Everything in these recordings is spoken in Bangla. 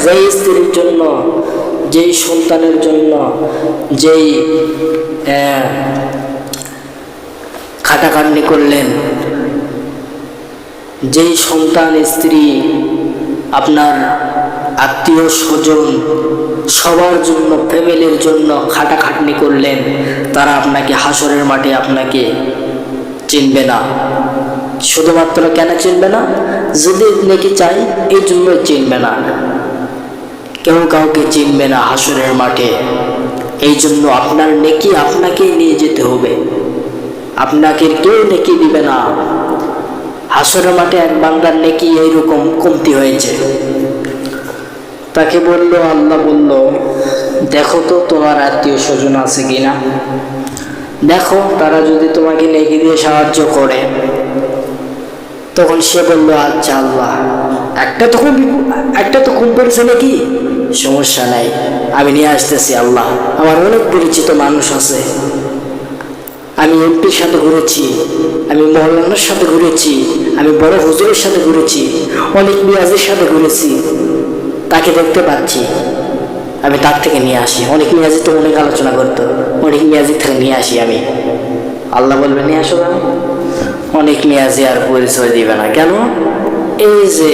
যেই স্ত্রীর জন্য, যেই সন্তানের জন্য, যেই খাটাখাটনি করলেন, যেই সন্তান, স্ত্রী, আপনার আত্মীয় স্বজন, সবার জন্য, ফ্যামিলির জন্য খাটাখাটনি করলেন, তারা আপনাকে হাসরের মাঠে আপনাকে চিনবে না। শুধুমাত্র কেন চিনবে না? যদি নেকি চাই এই জন্য চিনবে না। কেউ কাউকে চিনবে না হাসরের মাঠে। এই জন্য আপনার নেকি আপনাকেই নিয়ে যেতে হবে, আপনাকে কেউ নেকি দিবে না। হাসরের মাঠে এক বান্দার নেকি এইরকম কমতি হয়েছে। তাকে বলল, আল্লাহ বলল, দেখো তো তোমার আত্মীয় স্বজন আছে কিনা, দেখো তারা যদি তোমাকে নেকি দিয়ে সাহায্য করে। তখন সে বলল, আচ্ছা আল্লাহ, একটা তো কম পড়েছে নাকি, সমস্যা নাই, আমি নিয়ে আসতেছি আল্লাহ। আমার অনেক পরিচিত মানুষ আছে, আমি এমপির সাথে ঘুরেছি, আমি মহল্লার সাথে ঘুরেছি, আমি বড় হুজুরের সাথে ঘুরেছি, অনেক মিয়াজের সাথে ঘুরেছি, তাকে দেখতে পাচ্ছি, আমি তার থেকে নিয়ে আসি। অনেক মিয়াজি তো অনেক আলোচনা করতো, অনেক মিয়াজি থেকে নিয়ে আসি আমি। আল্লাহ বলবে, নিয়ে আসো না। অনেক মিয়াজি আর পরিচয় দিবে না। কেন? এই যে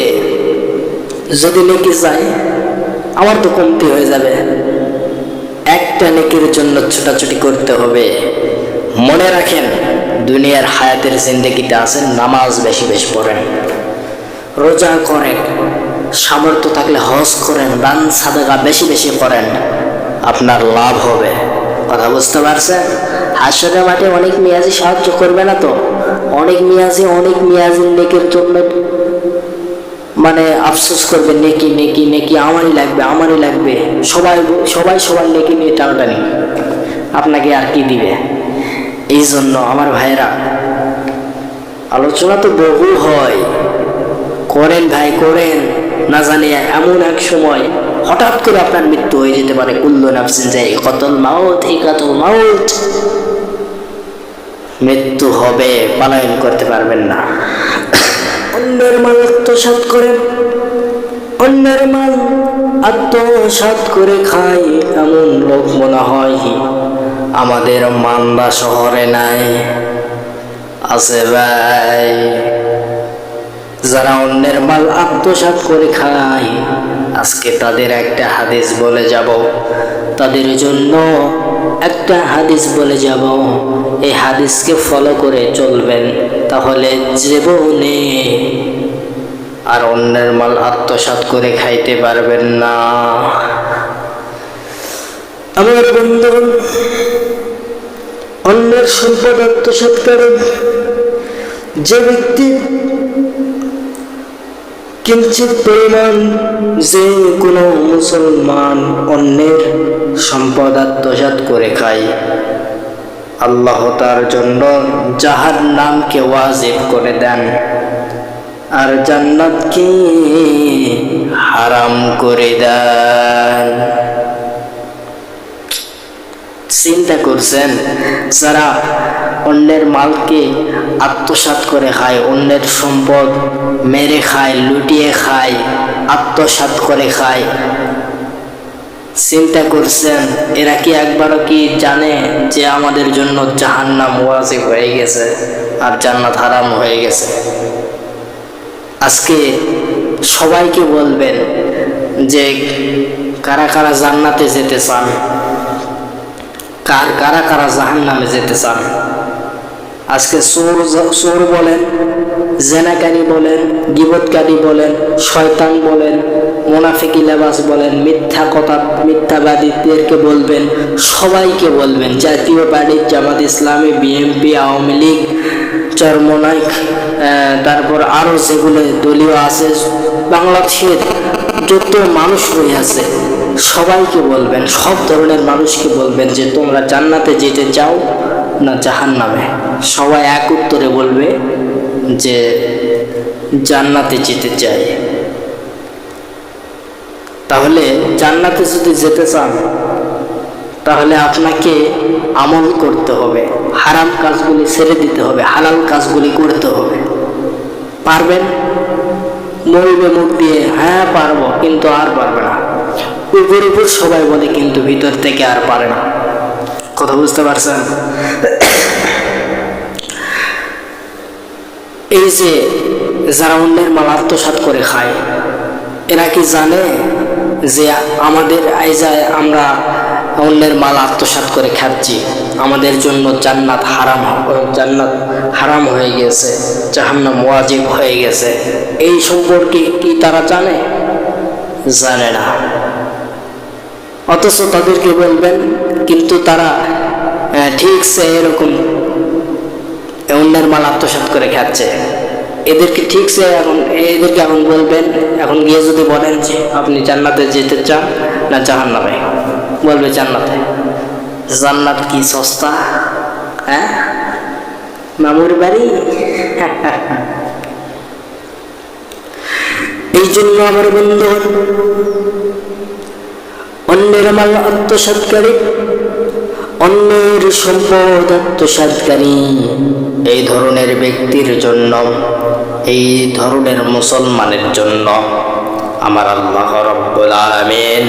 যদি নেকি চাই আমার তো কমতি হয়ে যাবে, একটা নেকির জন্য ছোটাছুটি করতে হবে। মনে রাখেন, দুনিয়ার হায়াতের জিন্দেগিতে আছেন, নামাজ বেশি বেশি পড়েন, রোজা করেন, সামর্থ্য থাকলে হজ করেন, দান সাদাকা বেশি বেশি করেন, আপনার লাভ হবে। কথা বুঝতে পারছেন? হাসরের মাঠে অনেক মিয়াজি সাহায্য করবে না তো, অনেক মিয়াজির নেকির জন্য মানে আফসোস করবে, নেকি নেকি নেকি, আমারই লাগবে। সবাই সবার নেকি নিয়ে টানাটানি, আপনাকে আর কি দিবে? এই জন্য আমার ভাইরা, আলোচনা তো বহু হয়, করেন ভাই, করেন। না জানি এমন এক সময় হঠাৎ করে আপনার মৃত্যু হয়ে যেতে পারে। কুল্লু নাফসিন যায়িকাতুল মাউত, মৃত্যু হবে, পলায়ন করতে পারবেন না। অন্যের মাল আত্মসাৎ করেন, অন্যের মাল আত্মসাৎ করে খাই, এমন লোক মনে হয় আমাদের মান্দা শহরে নাই। আছে ভাই, যারা অন্যের মাল আত্মসাৎ করে খায়, আজকে তাদের একটা হাদিস বলে যাব, তাদের জন্য একটা হাদিস বলে যাব। এই হাদিসকে ফলো করে চলবেন, তাহলে জীবনে আর অন্যের মাল আত্মসাৎ করে খাইতে পারবেন না। আমার বন্ধু, অন্যের সম্পদ আত্মসাৎ করেন যে ব্যক্তি কিঞ্চিত পরিমাণ, যে কোনো মুসলমান অন্যের সম্পদ আত্মসাৎ করে খায়, আল্লাহ তার জন্য জাহান্নামকে ওয়াজিব করে দেন আর জান্নাতকে হারাম করে দেন। চিন্তা করছেন, যারা অন্যের মালকে আত্মসাৎ করে খায়, অন্যের সম্পদ মেরে খায়, লুটিয়ে খায়, আত্মসাৎ করে খায়, চিন্তা করছেন এরা কি একবারও কি জানে যে আমাদের জন্য জাহান্নাম ওয়াজিব হয়ে গেছে আর জান্নাত হারাম হয়ে গেছে? আজকে সবাইকে বলবেন যে কারা কারা জান্নাতে যেতে চান, কারা কারা জাহান্নামে যেতে চান। আজকে চোর বলেন, জেনাকারী বলেন, গীবতকারী বলেন, শয়তান বলেন, মুনাফিকি লেবাস বলেন, মিথ্যাবাদীদেরকে বলবেন, সবাইকে বলবেন, জাতীয় পার্টি, জামাত ইসলামী, বিএনপি, আওয়ামী লীগ, চরমনাই, তারপর আরো যেগুলো দলীয় আছে, বাংলাদেশের যত মানুষ হয়ে আছে সবাইকে বলবেন, সব ধরনের মানুষকে বলবেন যে তোমরা জান্নাতে যেতে চাও না জাহান্নামে? সবাই এক উত্তরে বলবে যে জান্নাতে যেতে চাই। তাহলে জান্নাতে যদি যেতে চান, তাহলে আপনাকে আমল করতে হবে, হারাম কাজগুলি ছেড়ে দিতে হবে, হালাল কাজগুলি করতে হবে। পারবেন? বলবে মুখ দিয়ে হ্যাঁ পারবো, কিন্তু আর পারবে না। উপর উপর সবাই বলে, কিন্তু ভিতর থেকে আর পারে না। কথা বুঝতে পারছেন? এই যে যারা অন্যের মাল আত্মসাৎ করে খায়, এরা কি জানে যে আমাদের আইজায় আমরা অন্যের মাল আত্মসাৎ করে খাচ্ছি, আমাদের জন্য জান্নাত হারাম হয়ে গেছে, জাহান্নাম ওয়াজিব হয়ে গেছে? এই সম্পর্কে কি তারা জানে? জানে না। অথচ তাদেরকে বলবেন, কিন্তু তারা ঠিকছে এরকম অন্যের মাল আত্মসাৎ করে খাচ্ছে। এদেরকে ঠিকছে এদেরকে এখন বলবেন, এখন গিয়ে যদি বলেন যে আপনি জান্নাতে যেতে চান না জাহান্নামে, বলবে জান্নাতে। জান্নাত কি সস্তা? হ্যাঁ, মামুর বাড়ি। এই জন্য আমার বন্ধুগণ, অন্যের মাল আত্মসাৎকারী, অন্যের সম্পদ আত্মসাৎকারী, এই ধরনের ব্যক্তির জন্য, এই ধরনের মুসলমানের জন্য আমার আল্লাহ রাব্বুল আলামিন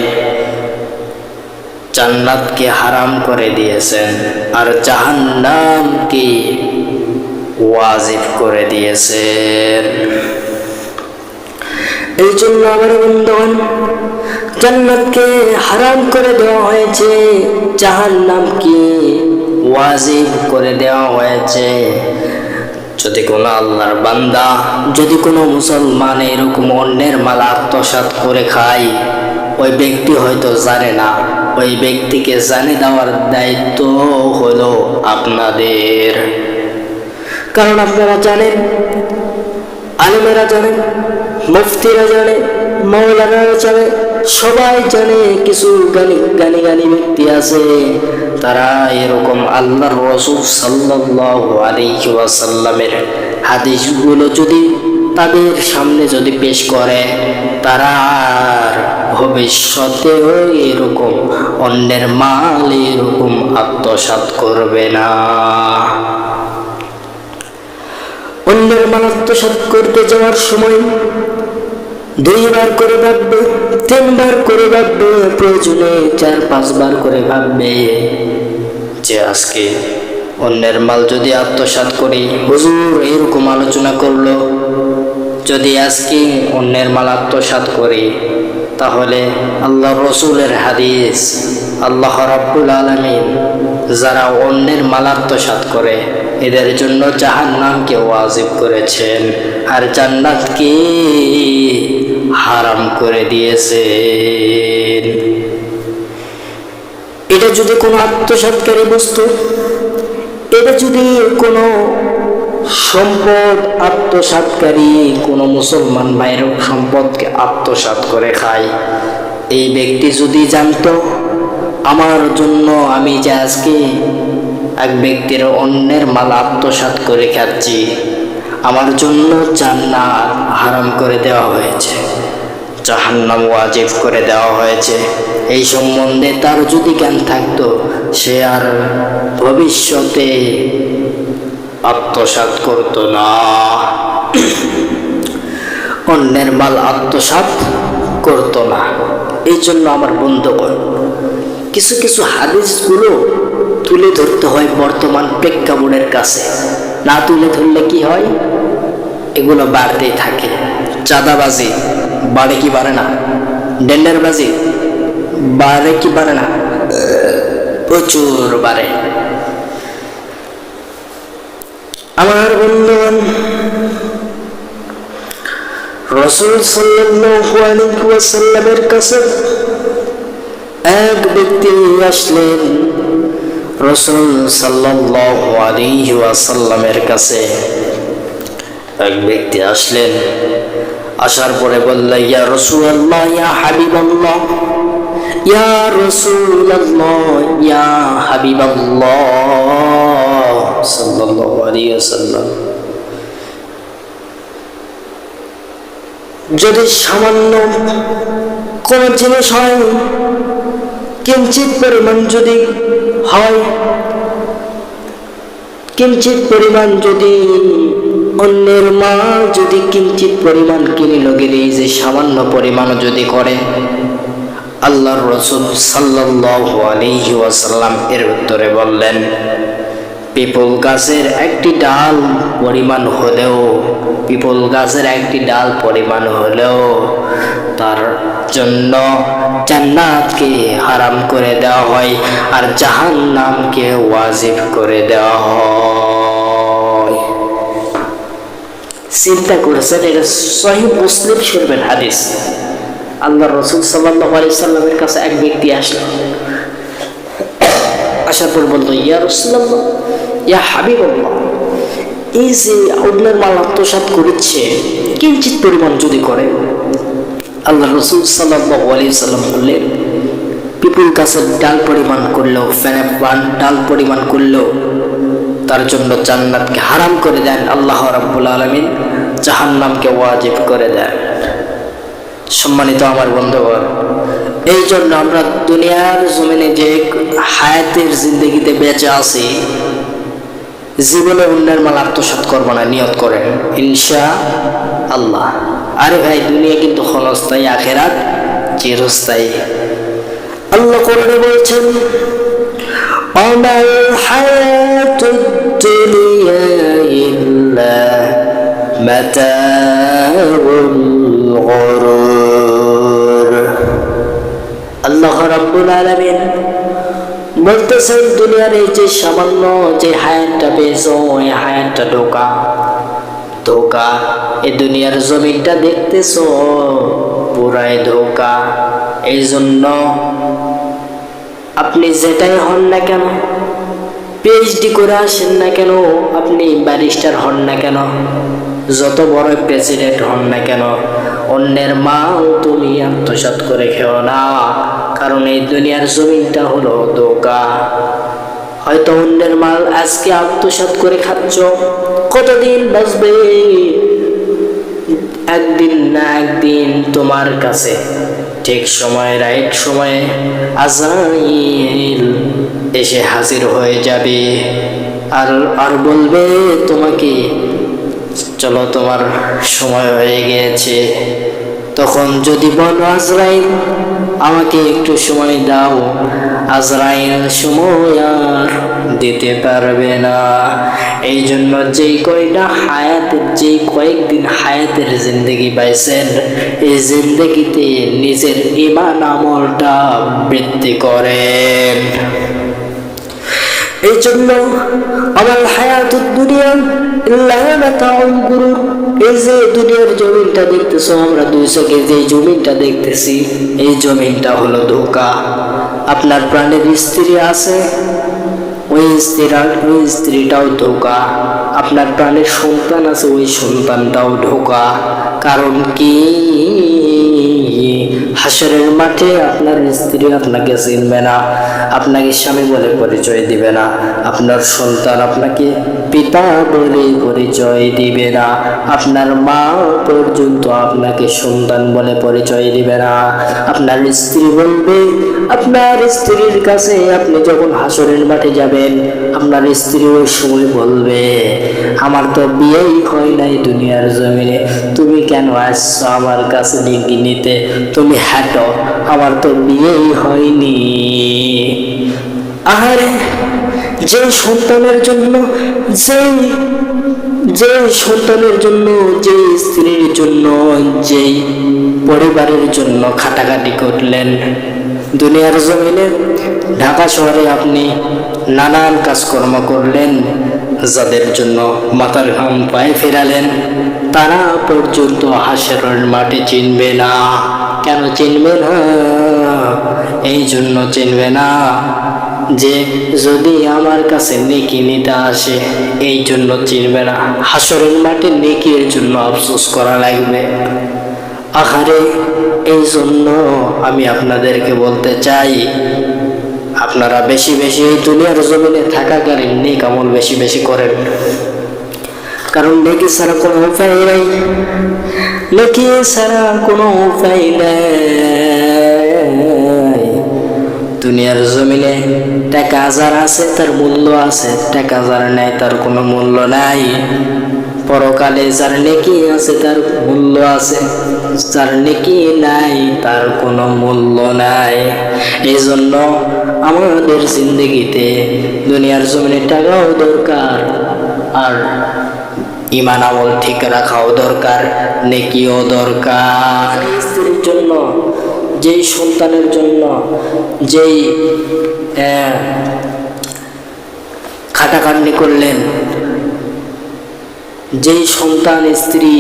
জান্নাতকে হারাম করে দিয়েছেন আর জাহান্নামকে ওয়াজিব করে দিয়েছেন। এই জন্য আমার বন্ধুগণ, জান্নাতকে হারাম করে দেওয়া হয়েছে, জাহান্নামকে ওয়াজিব করে দেওয়া হয়েছে। যদি কোনো আল্লাহর বান্দা, যদি কোনো মুসলমান এরকম অন্যের মাল আত্মসাৎ করে খায়, ওই ব্যক্তি হয়তো জানে না, ওই ব্যক্তিকে জানিয়ে দেওয়ার দায়িত্ব হলো আপনাদের। কারণ আপনারা জানেন, আলেমেরা জানেন, মুফতিরা জানে, মাওলানারা জানে, সবাই জানে। কিছু জ্ঞানী ব্যক্তি আছে, তারা এরকম আল্লাহর রাসূল সাল্লাল্লাহু আলাইহি ওয়াসাল্লামের হাদিসগুলো যদি তাদের সামনে যদি পেশ করে, তারা আর ভবিষ্যতেও এরকম অন্যের মাল এরকম আত্মসাৎ করবে না। অন্যের মাল আত্মসাৎ করতে যাওয়ার সময় 2 বার করে ভাববে, 3 বার করে ভাববে, প্রয়োজনে 4-5 বার করে ভাববে যে আজকে অন্যের মাল যদি আত্মসাৎ করি, হুজুর এরকম আলোচনা করলো, যদি আজকে অন্যের মাল আত্মসাৎ করি, তাহলে আল্লাহ রসুলের হাদিস, আল্লাহ রাব্বুল আলামিন যারা অন্যের মাল আত্মসাৎ করে এদের জন্য জাহান্নামকে ওয়াজিব করেছেন আর জান্নাতকে হারাম করে দিয়েছেন। এটা যদি কোনো আত্মসাৎকারী বস্তু, এটা যদি কোনো সম্পদ আত্মসাৎকারী, কোনো মুসলমান ভাইয়ের সম্পদকে আত্মসাৎ করে খায়, এই ব্যক্তি যদি জানতো আমার জন্য আমি যে আজকে এক ব্যক্তির অন্যের মাল আত্মসাৎ করে খাচ্ছি, আমার জন্য জান্নাত হারাম করে দেওয়া হয়েছে, জাহান্নাম ওয়াজিব করে দেওয়া হয়েছে, এই সম্বন্ধে তার যদি জ্ঞান থাকতো, সে আর ভবিষ্যতে আত্মসাৎ করতো না, অন্যের মাল আত্মসাৎ করতো না। এই জন্য আমার বন্ধুগণ, কিছু কিছু হাদিসগুলো তুলে ধরতে হয় বর্তমান প্রেক্ষাপটের কাছে। না তুলে ধরলে কি হয়, এগুলো বাড়তেই থাকে। চাঁদাবাজি বাড়ে কি বাড়ে না? ডেন্ডারবাজি বাড়ে কি বাড়ে না? প্রচুর বাড়ে। আমার বন্ধুগণ, রাসূল সাল্লাল্লাহু আলাইহি ওয়াসাল্লামের কাছে এক ব্যক্তি আসলেন। রাসূল সাল্লাল্লাহু আলাইহি ওয়াসাল্লামের কাছে এক ব্যক্তি আসলেন। আসার পরে বললেন, ইয়া রাসূলুল্লাহ, ইয়া হাবিবাল্লাহ, ইয়া রাসূলুল্লাহ, ইয়া হাবিবাল্লাহ সাল্লাল্লাহু আলাইহি ওয়াসাল্লাম, যদি সামান্য কোন জিনিস হয়, কিঞ্চিত পরিমাণ যদি হয়, কিঞ্চিত পরিমাণ যদি অন্যের মা যদি কিঞ্চিত পরিমাণ কিনিল গেলে, যে সামান্য পরিমাণ যদি করে, আল্লাহর রাসূল সাল্লাল্লাহু আলাইহি ওয়াসাল্লাম এর উত্তরে বললেন, পিপল গাছের একটি ডাল পরিমাণ হলেও, পিপল গাছের একটি ডাল পরিমাণ হলেও তার জন্য জান্নাতকে হারাম করে দেওয়া হয় আর জাহান্নামকে ওয়াজিব করে দেওয়া হয়। চিন্তা করেছেন, এটা সহিহ মুসলিম শরীফের হাদিস। আল্লাহর রাসূল সাল্লাল্লাহু আলাইহি সাল্লামের কাছে এক ব্যক্তি আসলো, আসার পর বলতো, ইয়া রাসূলুল্লাহ, ইয়া হাবিবাল্লাহ, এই যে অন্যের মাল আত্মসাৎ করেছে, কিঞ্চিত পরিমাণ যদি করে। আল্লাহর রাসূল সাল্লাল্লাহু আলাইহি সাল্লাম বললেন, পিপুল গাছের ডাল পরিমাণ করলেও, ফেনে ডাল পরিমাণ করলেও তার জন্য জান্নাতকে হারাম করে দেন আল্লাহ রাব্বুল আলামিন, জাহান্নামকে ওয়াজিব করে দেন। সম্মানিত আমার বন্ধুগণ, এই জন্য আমরা দুনিয়ার জমিনে যে হায়াতের জিন্দগিতে বেঁচে আছি, জীবনে অন্যের মাল আত্মসাৎ করবো না, নিয়ত করেন ইনশাআল্লাহ। আরে ভাই, দুনিয়া কিন্তু ক্ষণস্থায়ী, আখিরাত চিরস্থায়ী। আল্লাহ কোরআনে বলছেন, ওমাল হায়াতুদ দুনিয়া ইল্লা মাতাউল গুরুর। আল্লাহ রাব্বুল আলামিন বলতেছেন, দুনিয়ার এই যে সামান্য যে হায়াতটা পেয়েছো, ওই হায়াতটা ধোঁকা। ধোঁকা, এই দুনিয়ার জমিনটা দেখতেছো, পুরাই ধোঁকা। এই জন্য আপনি যেটাই হন না কেন, পিএইচডি করে আসেন না কেন, আপনি ব্যারিস্টার হন না কেন, যত বড় প্রেসিডেন্ট হন না কেন, অন্যের মাল তুমি আত্মসাৎ করে খেও না, কারণ এই দুনিয়ার জমিনটা হলো ধোঁকা। হয়তো অন্যের মাল আজকে আত্মসাৎ করে খাচ্ছ, কতদিন বাঁচবে? একদিন না একদিন তোমার কাছে ঠিক সময়, রাইট সময়ে আজরাইল এসে হাজির হয়ে যাবে আর বলবে তোমাকে, চলো তোমার সময় হয়ে গিয়েছে। তখন যদি বলো, আজরাইল আমাকে একটু সময় দাও, আজরাইল সময় আর দিতে পারবে না। এই জন্য যেই কয়টা হায়াতের, যেই কয়েকদিন হায়াতের জিন্দগি পাইছেন, এই জিন্দগিতে নিজের ঈমান আমলটা বৃদ্ধি করেন। এই জন্য আমার হায়াতুদ দুনিয়া ইল্লা মাতাউল গুরুর, এই যে দুনিয়ার জমিনটা দেখতেছো, আমরা 2 চোখে যে জমিনটা দেখতেছি, এই জমিনটা হলো ধোঁকা। আপনার প্রাণের স্ত্রী আছে, ওই স্ত্রীটাও ধোঁকা। আপনার প্রাণের সন্তান আছে, ওই সন্তানটাও ধোঁকা। কারণ কি? হাসরের মাঠে আপনার স্ত্রী আপনাকে চিনবে না, আপনাকে স্বামী বলে পরিচয় দিবে না, আপনার সন্তান আপনাকে পিতা বলে পরিচয় দিবে না, আপনার মা পর্যন্ত আপনাকে সন্তান বলে পরিচয় দিবে না। আপনার স্ত্রী বলবে, আপনার স্ত্রীর কাছে আপনি যখন হাসরের মাঠে যাবেন, আপনার স্ত্রী ওই সময় বলবে, আমার তো বিয়েই হয় নাই দুনিয়ার জমিনে, তুমি কেন আসছো আমার কাছে ডিগ্রি নিতে? তুমি হাঁটো, আমার তো বিয়েই হয়নি। আহারে, যে সন্তানের জন্য, যে সন্তানের জন্য, যে স্ত্রীর জন্য, যেই পরিবারের জন্য খাটাখাটি করলেন দুনিয়ার জমিনে, ঢাকা শহরে আপনি নানান কাজকর্ম করলেন, যাদের জন্য মাথার ঘাম পায়ে ফেরালেন, তারা পর্যন্ত হাসরের মাঠে চিনবে না। কেন চিনবে না? এই জন্য চিনবে না যে যদি আমার কাছে নেকি নিতে আসে, এই জন্য চিনবে না। হাসরের মাঠে নেকির জন্য আফসোস করা লাগবে। আহারে, এই জন্য আমি আপনাদেরকে বলতে চাই, আপনারা বেশি বেশি এই দুনিয়ার জমিনে থাকাকালীন নেক আমল বেশি বেশি করেন, কারণ নেকি ছাড়া কোনো উপায় নাই, নেকি ছাড়া কোনো উপায় নাই। দুনিয়ার জমিনে টাকা যার আছে তার মূল্য আছে, টাকা যার নাই তার কোনো মূল্য নাই। পরকালে যার নেকি আছে তার মূল্য আছে, যার নেকি নাই তার কোনো মূল্য নাই। এই জন্য আমাদের জিন্দগিতে দুনিয়ার জমিনে টাকাও দরকার, আর ইমান আমল ঠিক রাখাও দরকার, নেকিও দরকার। স্ত্রীর জন্য, যেই সন্তানের জন্য, যেই খাটাখাটনি করলেন, যেই সন্তান, স্ত্রী,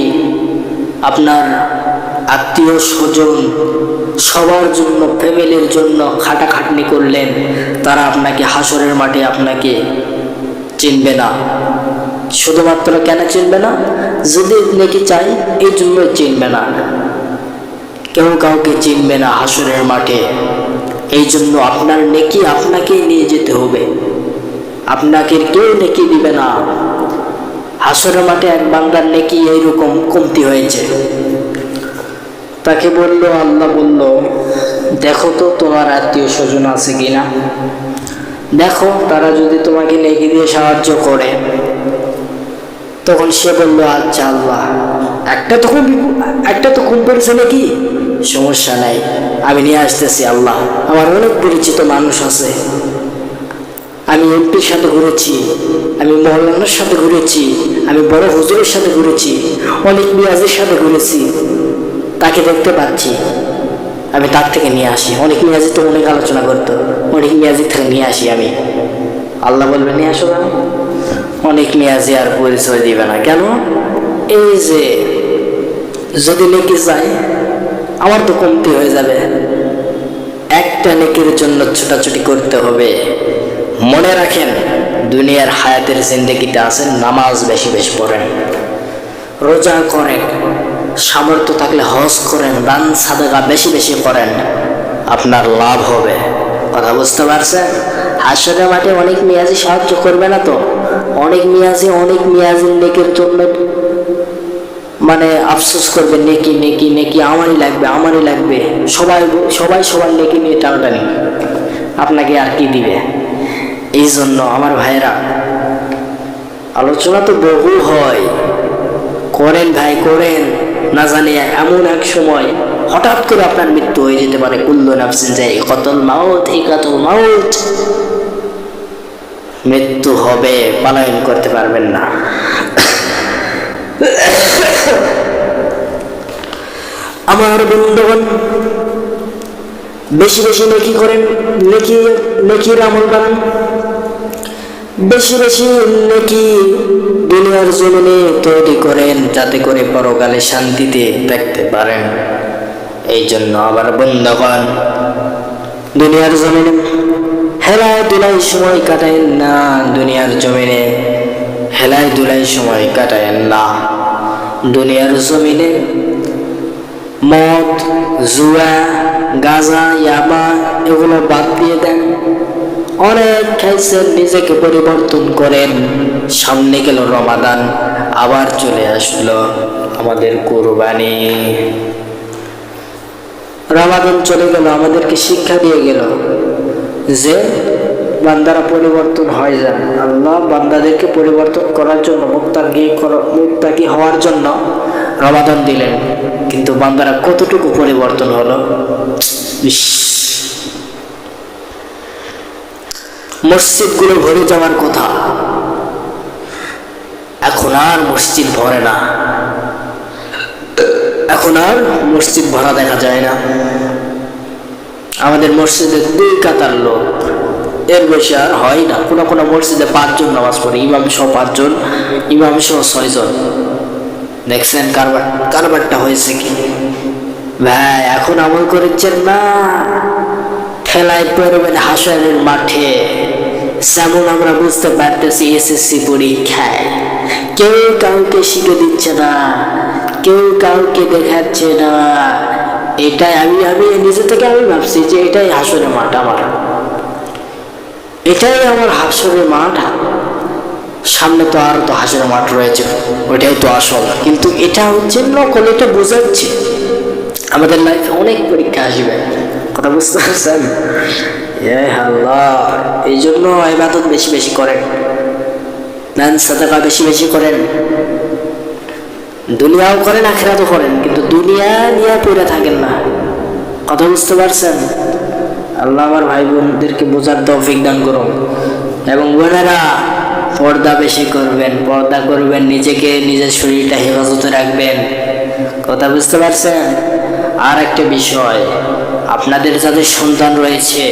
আপনার আত্মীয় স্বজন, সবার জন্য, ফ্যামিলির জন্য খাটাখাটনি করলেন, তারা আপনাকে হাসরের মাঠে আপনাকে চিনবে না। শুধুমাত্র কেন চিনবে না? যদি নেকি চাই এই জন্য চিনবে না। কেউ কাউকে চিনবে না হাসরের মাঠে। এই জন্য আপনার নেকি আপনাকেই নিয়ে যেতে হবে, আপনাকে কেউ নেকি দিবে না। হাসরের মাঠে এক বান্দার নেকি এইরকম কমতি হয়েছে। তাকে বলল, আল্লাহ বলল, দেখো তো তোমার আত্মীয় স্বজন আছে কিনা, দেখো তারা যদি তোমাকে নেকি দিয়ে সাহায্য করে। তখন সে বলল, আচ্ছা আল্লাহ, একটা তো কম পড়েছে নাকি, সমস্যা নাই, আমি নিয়ে আসতেছি আল্লাহ। আমার অনেক পরিচিত মানুষ আছে, আমি এমপির সাথে ঘুরেছি, আমি মহল্লার সাথে ঘুরেছি, আমি বড় হুজুরের সাথে ঘুরেছি, অনেক মিয়াজের সাথে ঘুরেছি, তাকে দেখতে পাচ্ছি, আমি তার থেকে নিয়ে আসি। অনেক মিয়াজি তো অনেক আলোচনা করতো, অনেক মিয়াজি থেকে নিয়ে আসি আমি। আল্লাহ বলবে, নিয়ে আসো না। অনেক মিয়াজি আর পরিচয় দিবে না। কেন? এই যে যদি নেকি চাই আমার তো কমতি হয়ে যাবে, একটা নেকির জন্য ছোটাছুটি করতে হবে। মনে রাখেন, দুনিয়ার হায়াতের জিন্দেগিতে আছেন, নামাজ বেশি বেশি পড়েন, রোজা করেন, সামর্থ্য থাকলে হজ করেন, দান সাদাকা বেশি বেশি করেন, আপনার লাভ হবে। কথা বুঝতে পারছেন? হাসরের মাঠে অনেক মিয়াজি সাহায্য করবে না তো, অনেক মিয়াজির নেকির জন্য মানে আফসোস করবে, নেকি নেকি নেকি, আমারই লাগবে। সবাই সবার নেকি নিয়ে টানাটানি, আপনাকে আর কি দিবে? এই জন্য আমার ভাইরা, আলোচনা তো বহু হয়, করেন ভাই, করেন। না জানি এমন এক সময় হঠাৎ করে আপনার মৃত্যু হয়ে যেতে পারে। কুল্লু নাফসিন যায়িকাতুল মাউত, মৃত্যু হবে, পলায়ন করতে পারবেন না। আমার বন্ধুগণ, বেশি বেশি নেকি করেন, নেকির আমল বানান, বেশি বেশি নেকি দুনিয়ার জমিনে তৈরি করেন, যাতে করে পরকালে শান্তিতে দেখতে পারেন। এই জন্য আবার বন্ধুগণ, দুনিয়ার জমিনে হেলায় দুলাই সময় কাটায়েন না, দুনিয়ার জমিনে হেলায় দুলাই সময় কাটায়েন না। দুনিয়ার জমিনে মদ, জুয়া, গাঁজা, ইয়াবা এগুলো বাদ দিয়ে দেন। অনেক খাইছেন, নিজেকে পরিবর্তন করেন। সামনে গেল রমাদান, আবার চলে আসলো আমাদের কুরবানি। রমাদান চলে গেল, আমাদেরকে শিক্ষা দিয়ে গেল যে বান্দারা পরিবর্তন হয়ে যান। আল্লাহ বান্দাদেরকে পরিবর্তন করার জন্য, মুত্তাকি হওয়ার জন্য রমাদান দিলেন, কিন্তু বান্দারা কতটুকু পরিবর্তন হলো। মসজিদগুলো ভরে যাওয়ার কথা, এখন আর মসজিদ ভরে না, এখন আর মসজিদ ভরা দেখা যায় না। আমাদের মসজিদে 2 কাতার লোক, এর বেশি আর হয় না। কোনো মসজিদে 5 জন নামাজ পড়ে, ইমাম সহ 5 জন, ইমাম সহ 6 জন। দেখছেন কারবারটা হয়েছে কি ভাই? এখন আমল করেছেন না, ঠেলায় পড়বেন হাসরের মাঠে। যেমন আমরা বুঝতে পারতেছি এসএসসি পরীক্ষায় কেউ কাউকে শিখে দিচ্ছে না, কেউ কাউকে দেখাচ্ছে না। এটাই আমি নিজে থেকে ভাবছি যে এটাই হাসরের মাঠ, এটাই আমার হাসরের মাঠ। সামনে তো আর তো হাসরের মাঠ রয়েছে, ওইটাই তো আসল। কিন্তু এটা হচ্ছে নকল, এটা বোঝাচ্ছে আমাদের লাইফে অনেক পরীক্ষা আসবে। কথা বুঝতে পারছেন? আল্লাহ, এই জন্য ইবাদত বেশি বেশি করেন, দান সাদাকা বেশি বেশি করেন, দুনিয়াও করেন, আখিরাতও করেন, কিন্তু দুনিয়া নিয়া নিয়া পড়ে থাকেন না। কথা বুঝতে পারছেন? আল্লাহ আমার ভাই বোনদেরকে বোঝার তৌফিক দান করুন। এবং বোনেরা পর্দা বেশি করবেন, পর্দা করবেন, নিজেকে নিজের শরীরটা হেফাজতে রাখবেন। কথা বুঝতে পারছেন? আর একটা বিষয়, আপনাদের যাদের সন্তান রয়েছে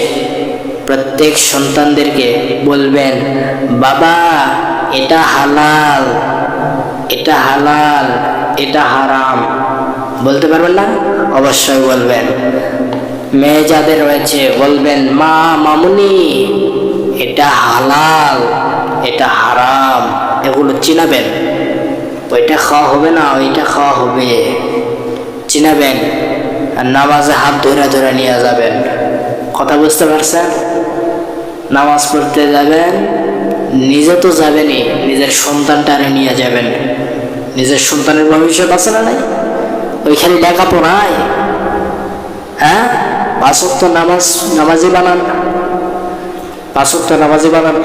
প্রত্যেক সন্তানদেরকে বলবেন, বাবা এটা হালাল, এটা হালাল, এটা হারাম। বলতে পারবেন না? অবশ্যই বলবেন। মেয়ে যাদের রয়েছে বলবেন, মা মামুনি এটা হালাল, এটা হারাম, এগুলো চিনাবেন। ওইটা খাওয়া হবে না, ওইটা খাওয়া হবে, চিনাবেন। আর নামাজে হাত ধরে ধরে নিয়ে যাবেন। কথা বুঝতে পারছেন? নামাজ পড়তে যাবেন, নিজে তো যাবেনই, নিজের সন্তানটারে নিয়ে যাবেন। নিজের সন্তানের ভবিষ্যৎ আছে না নাই? ওইখানে লেখাপড়ায়, হ্যাঁ, 5 ওয়াক্ত নামাজি বানান, 5 ওয়াক্ত নামাজি বানান।